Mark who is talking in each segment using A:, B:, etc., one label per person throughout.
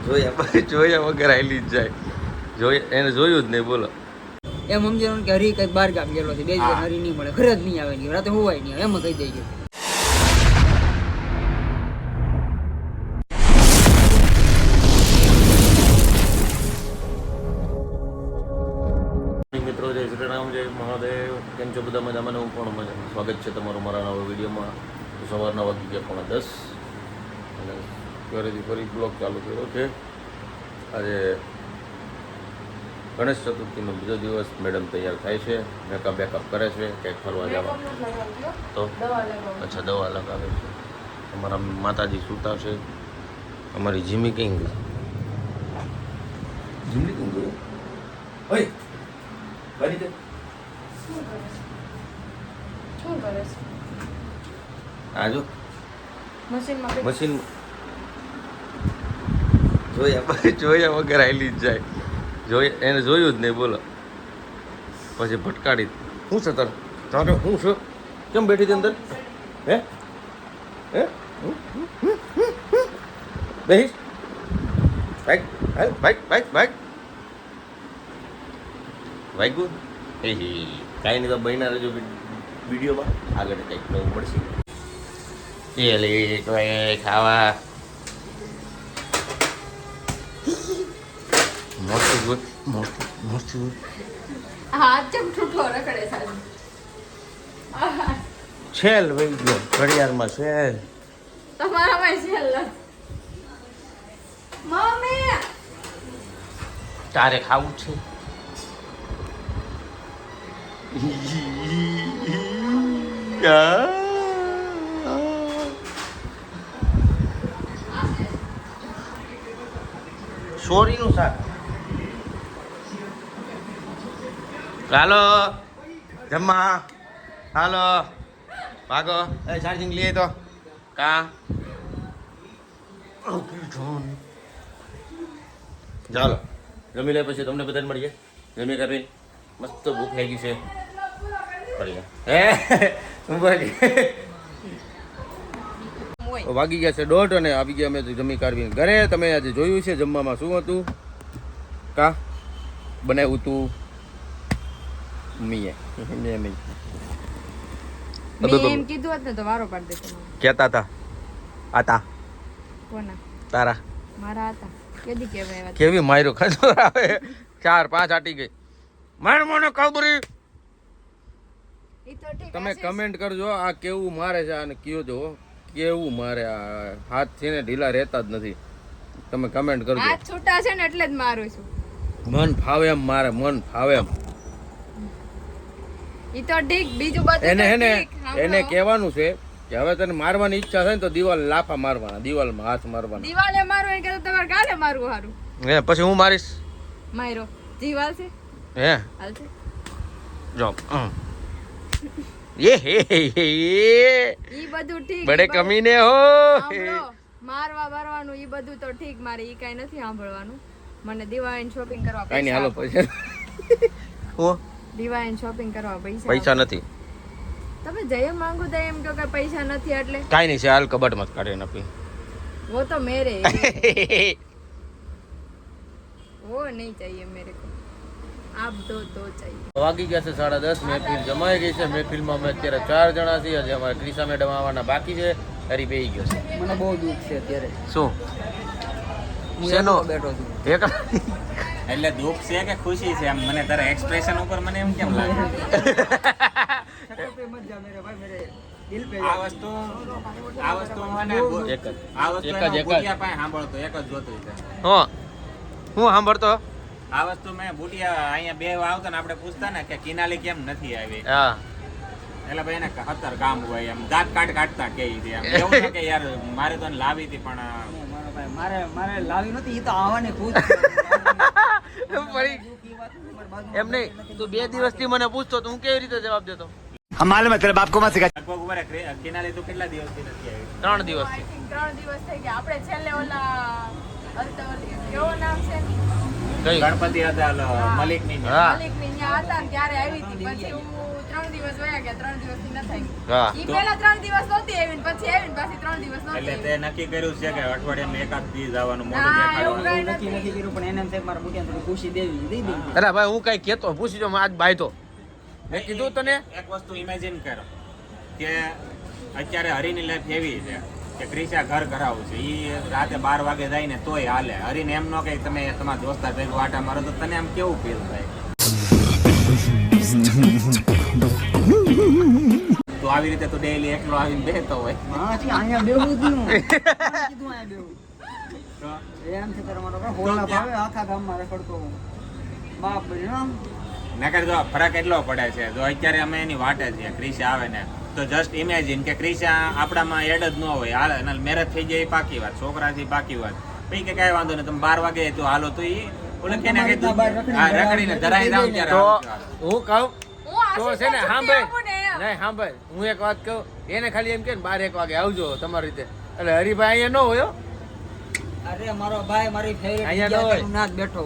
A: જોયા વગર આયલી જ જાય. એને જોયું જ નહીં. બોલો
B: એમ સમજવાનું કે હરી કઈ બાર ગામ ગયેલો છે, 2 દિવસ હરી નહીં મળે, ઘરે જ નહીં આવે, રાતે હોવાય નહીં, એમ કહી દઈએ.
A: મિત્રો, જય શ્રી રામ, જય મહાદેવ. કેમ છો બધા? મજામાં? હું પણ મજામાં. સ્વાગત છે તમારું મારા નવા વિડીયોમાં. સવારના વાગી ગયા 9:30 અને ઘરેથી ફરી બ્લોગ ચાલુ કર્યો છે. આજે ગણેશ ચતુર્થીનો બીજો દિવસ. મેડમ તૈયાર થાય છે, મેકઅપ બેકઅપ કરે છે, કંઈક ફરવા જવા. તો અચ્છા, દવા લગાવે છે. અમારા માતાજી સૂતા છે. અમારી જીમી કિંગ ઓય બની દે.
C: શું કરે છે?
A: આ જો મશીન જોયા વગર આયલી જ જાય. એને જોયું જ નહીં. બોલો પછી ભટકાડી. શું છે તારે? શું છે? કેમ બેઠી હતી અંદર? હે હે બેહીશ? બાઈક વાગ્યું? કાંઈ નહીં, તો બહેના રહેજો વિડીયોમાં. આગળ કંઈક નવું મળશે. એ લે ખાવા મોટું
C: હા, ચમ ઠૂઠો રખડે સાહેબ.
A: છેલ વહી ગયો ઘડિયાળમાં. છેલ
C: તમારામાં છેલ મમ્મી
A: તારે ખાવું છે? સોરીનું શાક. હાલો જમવા, હાલો ભાગો. ચાર્જિંગ લઈએ તો કા ચાલો જમી લે, પછી તમને બધાને મળીએ. જમી કરીને મસ્ત ભૂખ લાગી છે. વાગી ગયા છે 1:30 અને આવી ગયા અમે જમી કાઢવીને ઘરે. તમે આજે જોયું છે જમવામાં શું હતું? કા બનાવ્યું હતું મમ્મીએ?
C: એમ કીધું હોત ને તો વારો પાડી દેતો.
A: કહેતા હતા આતા
C: કોના?
A: તારા
C: મારા હતા. કેદી કહેવાય?
A: કેવી માર્યો ખજોર આવે. 4-5 આટી ગઈ. માર મને ખબરી. તમે કમેન્ટ કરજો આ કેવું મારે છે અને કયો જો કેવું મારે. આ હાથ છે ને ઢીલા રહેતા જ નથી. તમે કમેન્ટ કરજો.
C: હાથ છૂટા છે ને એટલે જ મારું છું.
A: મન ફાવે એમ મારે, મન ફાવે એમ.
C: ઈ તો ઠીક, બીજું બધું
A: એને કહેવાનું છે કે હવે તને મારવાની ઈચ્છા થાય ને તો દિવાલ લાફા મારવાના, દિવાલમાં હાથ મારવાના.
C: દિવાલે મારું એ કે તમારે ગાલે મારવું હારું.
A: હે પછી હું મારીશ.
C: મારો જીવાલ છે
A: હે
C: હાલશે
A: જો ઈ
C: બધું ઠીક.
A: બડે કમીને હો.
C: મારવા મારવાનું ઈ બધું તો ઠીક, મારે ઈ કાઈ નથી સાંભળવાનું. મને દિવાળી શોપિંગ કરવા
A: કાઈ નહીં, હાલો પૈસા. હું
C: દિવાળી શોપિંગ કરવા
A: પૈસા નથી.
C: તમે જય માંગુ તો એમ કહો કે પૈસા નથી એટલે
A: કાઈ નહીં છે, હાલ કબાટમાં કાઢી નાખી.
C: वो तो मेरे वो नहीं चाहिए मेरे को, आप दो चाहिए.
A: વાગી ગયા છે 10:30. મહેફિલ જમાઈ ગઈ છે. મહેફિલમાં અમે અત્યારે 4 જણા છીએ. હજી અમારે ક્રિશા મેડમ આવવાના બાકી છે. હરી બેહી ગયો છે.
B: મને બહુ દુઃખ છે અત્યારે.
A: શું
B: હું
A: શેનો
B: બેઠો છું.
A: એક
D: એટલે દુઃખ છે કે ખુશી છે? એમ મને તારા એક્સપ્રેશન ઉપર મને એમ કેમ લાગે? આ વસ્તુ મને
A: એક જ
D: આ વસ્તુ
A: એક જ
D: બુટિયા પાસે સાંભળતો એક જ જોતો છે.
A: હો હું સાંભળતો.
D: આ વસ્તુ મેં બુટિયા અહીંયા બે આવતા ને આપણે પૂછતા ને કે કિનાલી કેમ નથી આવી,
A: હા
D: એટલે ભાઈ એને 17 કામ હોય એમ દાંત કાઢતા કે એમ એવું છે કે યાર મારે તો એને લાવી હતી પણ
B: મારે લાવી નથી. ઈ તો આવવાની પૂછ.
A: એમ નહીં, તું 2 દિવસથી મને પૂછતો તો હું કેવી રીતે જવાબ દેતો?
E: हम मालूम है तेरे बाप को मत सिखा.
D: લગભગ ઉભા રહે. કિનાલી તો કેટલા દિવસથી નથી આવી?
A: 3 દિવસથી.
C: 3 દિવસ થઈ ગયા. આપણે છેલ્લે ઓલા કેવો નામ છે
A: કઈ
D: ગણપતિ હતા મલિકની
A: હા
C: માલિકની ત્યાં હતા ને ત્યારે આવી હતી. પછી હું 3 દિવસ વયા ગયા 3 દિવસથી ન થઈ
A: હા
C: ઈ પહેલા 3 દિવસ નહોતી આવી ને પછી આવી ને પાછી 3 દિવસ નહોતી
D: એટલે તે નક્કી કર્યું છે કે અઠવાડિયામાં એકાદ દી જવાનું મોઢું
C: ના,
D: દેખાડવાનું
C: એવું
B: નક્કી નથી કર્યું પણ એને એમ થાય મારા બુટિયાને થોડી ખુશી દેવી દઈ દઈ
A: અરે ભાઈ હું કઈ કેતો પૂછી જો આજ બાય તો મેં કીધું તને
D: એક વસ્તુ ઇમેજિન કરો કે અત્યારે હરીની લાઈફ એવી છે કે ક્રિશા ઘર કરાવું છે ઈ રાતે 12 વાગે જાય ને તોય હાલે. હરીને એમ ન કે તમે તમારા દોસ્તાર ભેગું આટા મારો તો તને આમ કેવું ફીલ થાય? તો આવી રીતે તો ડેઈલી એકલો આવીને બેસતો હોય
B: હા જી અહીંયા બેહું જ નહીં કીધું અહીંયા બેહું
D: તો
B: એમ છે તારે મારો હોળા ભાવે આખા ગામમાં રખડતો હું બાપ બન્યો
D: નકર જો ફરક એટલો પડે છે જો અત્યારે અમે એની વાટે છીએ ક્રિશા આવે ને તો જસ્ટ ઇમેજિન કે ક્રિશા આપણામાં એડ જ ન હોય હાલે અને મેરેજ થઈ જાય એ પાકી વાત છોકરાથી પાકી વાત પછી કે કાંઈ વાંધો નહીં તમે 12 વાગે તો હાલો તો ઈ ઓલે કેને કીધું હા રખડીને ધરાઈ જાવ ત્યારે
A: તો
D: આવજો.
A: હું કહું
C: હું
A: તો
C: આશીષ
A: છે ને
C: ને
A: સાંભળ
C: આપું ને એમ.
A: નહીં સાંભળ હું એક વાત કહું એને ખાલી એમ કે ને 12 1 વાગે આવજો તમારી રીતે એટલે હરિભાઈ અહીંયા ન હોય હો.
B: અરે મારો ભાઈ મારી ફેવરેટ
A: અહીંયા ન હોય.
B: નાથ બેઠો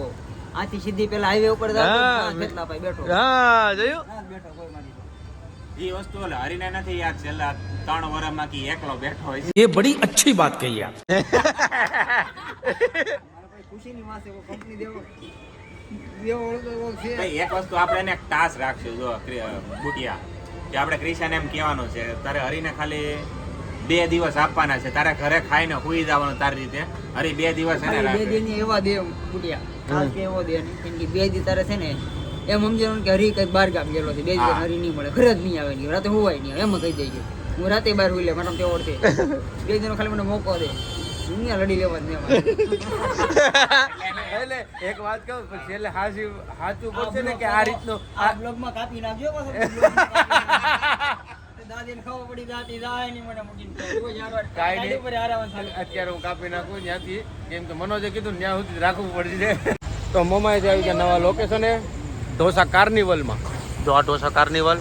B: આથી સીધી પેલા હાઈવે ઉપર જાવ
A: હા.
B: કેટલા ભાઈ બેઠો
A: હા જોયું
B: નાથ બેઠો કોઈ મારી
D: ઈ વસ્તુ ઓલે હરીને નથી યાદ છેલ્લા 3 વર્ષમાં કે એકલો બેઠો હોય છે
E: ये बड़ी अच्छी बात कही आप
B: મારા ભાઈ ખુશીની વાસે એવો કંપની દેવો દેવો ઓળખો એવો છે
D: ભાઈ એક વસ્તુ આપણે એને એક ટાસ્ક રાખશું જો બુટિયા કે આપણે ક્રિશાને એમ કહેવાનું છે તારે હરીને ખાલી 2 દિવસ આપવાના છે તારે ઘરે ખાઈને હુઈ જવાનું તારી રીતે હરી 2 દિવસ એને
B: બે
D: રાખે
B: દી એવા દે બુટિયા ખાસ કે એવો દે નહીં કેમ કે બે દી તારે છે ને એમ સમજવાનું કે હરી કઈક બહાર ગામ ગયેલો છે બે દિવસ
D: હા.
B: હરી નહીં મળે ઘરે જ નહીં આવે નહીં રાતે હોવાય નહીં આવે, એમ કહી દેજે હું રાતે બહાર હોઈ લે મને તે ઓળખે બે દિનો ખાલી મને મોકો દે દુનિયા લડી લેવા જ નહીં અમારે.
A: એટલે એક વાત કહું પછી છેલ્લે સાચું પડશે ને કે આ રીતનું
B: આ બ્લોગમાં કાપી નાખજો પાછો બ્લોગમાં કાપી નાખજો. દાદીને ખબર પડી દાદી જાય નહીં મને મૂકીને રોજ હારવાર
A: કાંઈ
B: ગાડી ઉપર હારાવાનું ચાલુ.
A: અત્યારે હું કાપી નાખું ત્યાંથી કેમ કે મનોજે કીધું ત્યાં સુધી રાખવું પડશે તો મમ્માએ આવી ગયા નવા લોકેશને ઢોસા કાર્નિવલમાં જો આ ઢોસા કાર્નિવલ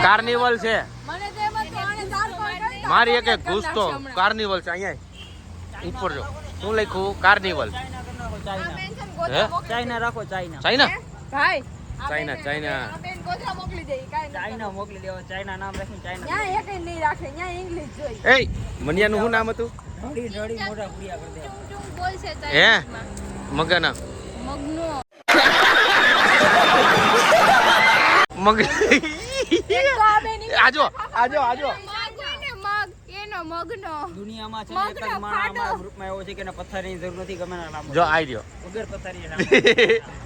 A: કાર્નિવલ છે
C: મને તો એમ જ તો આને 4 કોલ કરી
A: મારી એક ઘૂસ તો કાર્નિવલ છે અહીંયા ઉપર જો શું લખ્યું કાર્નિવલ
C: મેન્શન
A: હે?
C: ગોધરા મોકલી
B: ચાઇના રાખો ચાઇના
A: ચાઇના
C: ભાઈ
A: ચાઇના, ચાઇના.
C: આ બેન ગોધરા મોકલી દે કાઈ
B: ચાઇના મોકલી દેવા ચાઇના નામ રાખીને ચાઇના
C: ન્યા એક નહીં રાખે ન્યા ઇંગ્લિશ જોઈ
A: એ મનિયાનું શું નામ હતું
B: ઢળી ઢળી મોઢા પૂરિયા કરી દેવા
C: ચુંગ ચુંગ બોલશે
A: હે
C: ચાઇનીઝમાં
A: મગના
C: મગનો
A: મગ
C: એક તો આ બેન
A: આજો આજો આજો
C: મગ હોય ને મગ એનો મગનો
B: દુનિયામાં છે ને એક જ
C: મગનો
B: માણસ
C: ફાટો.
B: અમારા ગ્રુપમાં એવો છે કે એને પથ્થરની જરૂર નથી ગમે ના નામ
A: જો આઈ રહ્યો
B: વગર પથ્થરીએ નામ.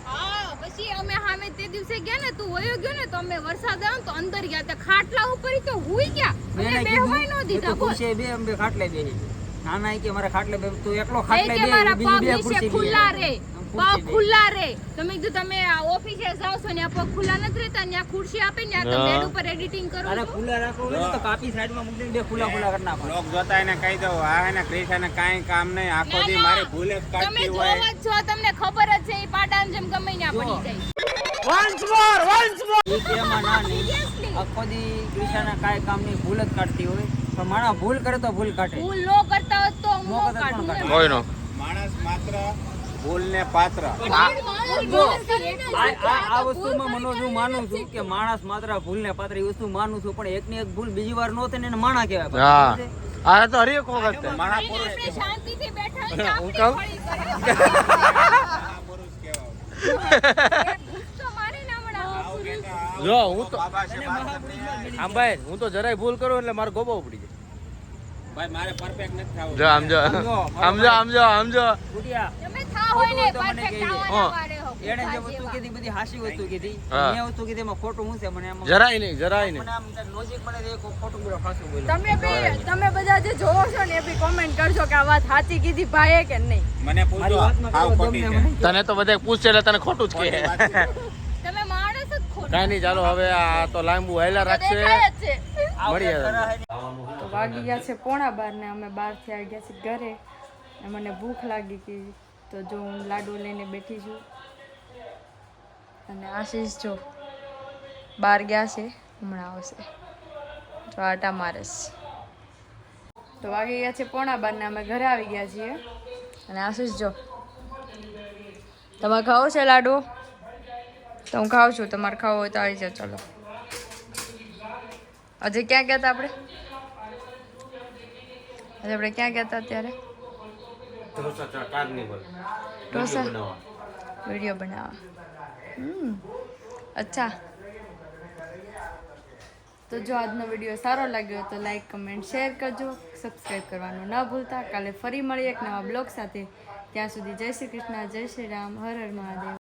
C: હા પછી અમે સામે તે દિવસે ગયા ને તું વયો ગયો ને તો અમે વરસાદ આવ્યો ને તો અંદર ગયા તે ખાટલા ઉપર ઈ તો હુઈ ગયા
B: મેં
C: અને
B: એને
C: બેહવાય ન
B: કીધું,
C: દીધા
B: એ તો
C: બોલ
B: ખુરશીએ બે અમે બે ખાટલે બેહી. નાના ઈ કે મારે ખાટલે બે તું એકલો
C: એ
B: ખાટલે
C: કે
B: બે
C: મારા
B: બીજી બે
C: પગ નીચે
B: ખુરશી
C: ખુલ્લા રે
B: ખુરશી
C: પગ
B: બે.
C: ખુલ્લા રે તમે કીધું તમે આ ઓફિસે જાવ છો ને આ પગ ખુલ્લા નથી રહેતા ને આ ખુરશી આપે ને આ તમે
A: હા.
C: બેડ ઉપર એડિટિંગ કરો
B: અરે
C: છો
B: ખુલ્લા રાખો હોય ને તો કાપી સાઈડમાં મૂકી દઈને બે ખુલ્લા ખુલ્લા કરી નાખો.
D: બ્લોગ જોતા એને કહી દઉં આ એને ક્રિશાને કાંઈ કામ નહીં આખો
C: ના,
D: દી
C: ના.
D: મારી ભૂલે જ
C: તમે
D: કાઢતી
C: જોવો
D: હોય
C: જ છો તમને ખબર જ છે ઈ પાડાને જેમ ગમે ત્યાં પડી જાય
B: ઈ કે એમાં ના નહીં.
C: Seriously.
B: આખો દી ક્રિશાના કાંઈ કામ નહીં ભૂલ જ કાઢતી હોય પણ માણસ ભૂલ કરે તો ભૂલ કાઢે.
C: ભૂલ ન કરતા હોત તો હું
B: નો
C: ન
B: કરતા
C: કાઢું
B: પણ
C: એમ.
A: કોઈનો
D: માણસ માત્ર ભૂલને પાત્ર
C: માણસ
B: જો,
C: ભૂલ કરીને જ
B: આ
C: ભૂલ
B: વસ્તુમાં
C: કરીને
B: મનોજ હું માનું છું કે માણસ માત્ર ભૂલને પાત્ર એ વસ્તુ માનું છું પણ એકની એક ભૂલ બીજી વાર નો થાય ને એને માણા કહેવાય.
A: હા આ તો હરેક વખત છે.
D: માણા
C: એને
D: પુરુષ
C: આપણે શાંતિથી બેઠા હોય ને
A: હું
C: આપણે
A: કહું?
C: ફળી કરે.
D: પુરુષ કહેવાય
C: એ ગુસ્સો મારે ને હમણાં.
A: જો હું તો
D: બાબા છે બાબા.
A: આમ ભાઈ હું તો જરાય ભૂલ કરું એટલે મારો ગોબો ઉપડી જાય
D: ભાઈ મારે પરફેક્ટ નથી થવું
A: જો સમજો
B: ગુડિયા,
C: તમે થા હોય ને
B: ખોટું હોય તો મને
C: perfect
B: કહેજો.
C: આવવાના
A: હા.
C: વારે હો,
B: એણે જે
C: ભૂખા
B: વસ્તુ
C: જેવા.
B: કીધી બધી હાચી વસ્તુ કીધી
A: હા.
B: મેં વસ્તુ કીધી એમાં ખોટું શું છે મને એમાં
A: જરાય નહીં
B: મને આમ લોજિક મને એક ખોટું બોલો ખાસું બોલો.
C: તમે બધા જે જોવો છો ને એ બી કોમેન્ટ કરજો કે આ વાત સાચી કીધી ભાઈએ કે નહીં
D: મને
B: મારી
D: પૂછો
B: વાતમાં
D: હાવ
B: કરો
D: ખોટી
B: ગમે
D: છે
B: મને.
A: તને તો બધા પૂછશે એટલે તને ખોટું જ
D: ખોટી
A: કહે
D: વાત છે.
C: તમે માણસ જ ખોટા
A: કાંઈ નહીં ચાલો હવે આ તો લાંબુ હેલા
C: તો
A: રાખશે
C: દેખાય જ છે
A: મળીએ
C: તો વાગી ગયા છે 11:30 ને અમે બહારથી આવી ગયા છીએ ઘરે ને મને ભૂખ લાગી હતી તો જો હું લાડુ લઈને બેઠી છું અને આશીષ જો બહાર ગયા છે હમણાં આવશે જો આટા મારે છે તો વાગી ગયા છે 11:30 ને અમે ઘરે આવી ગયા છીએ અને આશીષ જો તમારે ખાવો છે લાડુ તો હું ખાઉં છું તમારે ખાવો હોય તો આવી જાઓ ચલો આજે ક્યાં ગયા હતા આપણે? આજે આપણે ક્યાં ગયા હતા અત્યારે? ઢોસા વિડીયો બનાવવા. અચ્છા. તો જો આજનો વિડીયો સારો લાગ્યો તો લાઈક કમેન્ટ શેર કરજો, સબસ્ક્રાઈબ કરવાનું ન ભૂલતા. કાલે ફરી મળીએ એક નવા બ્લોગ સાથે. ત્યાં સુધી જય શ્રી કૃષ્ણ, જય શ્રી રામ, હર હર મહાદેવ.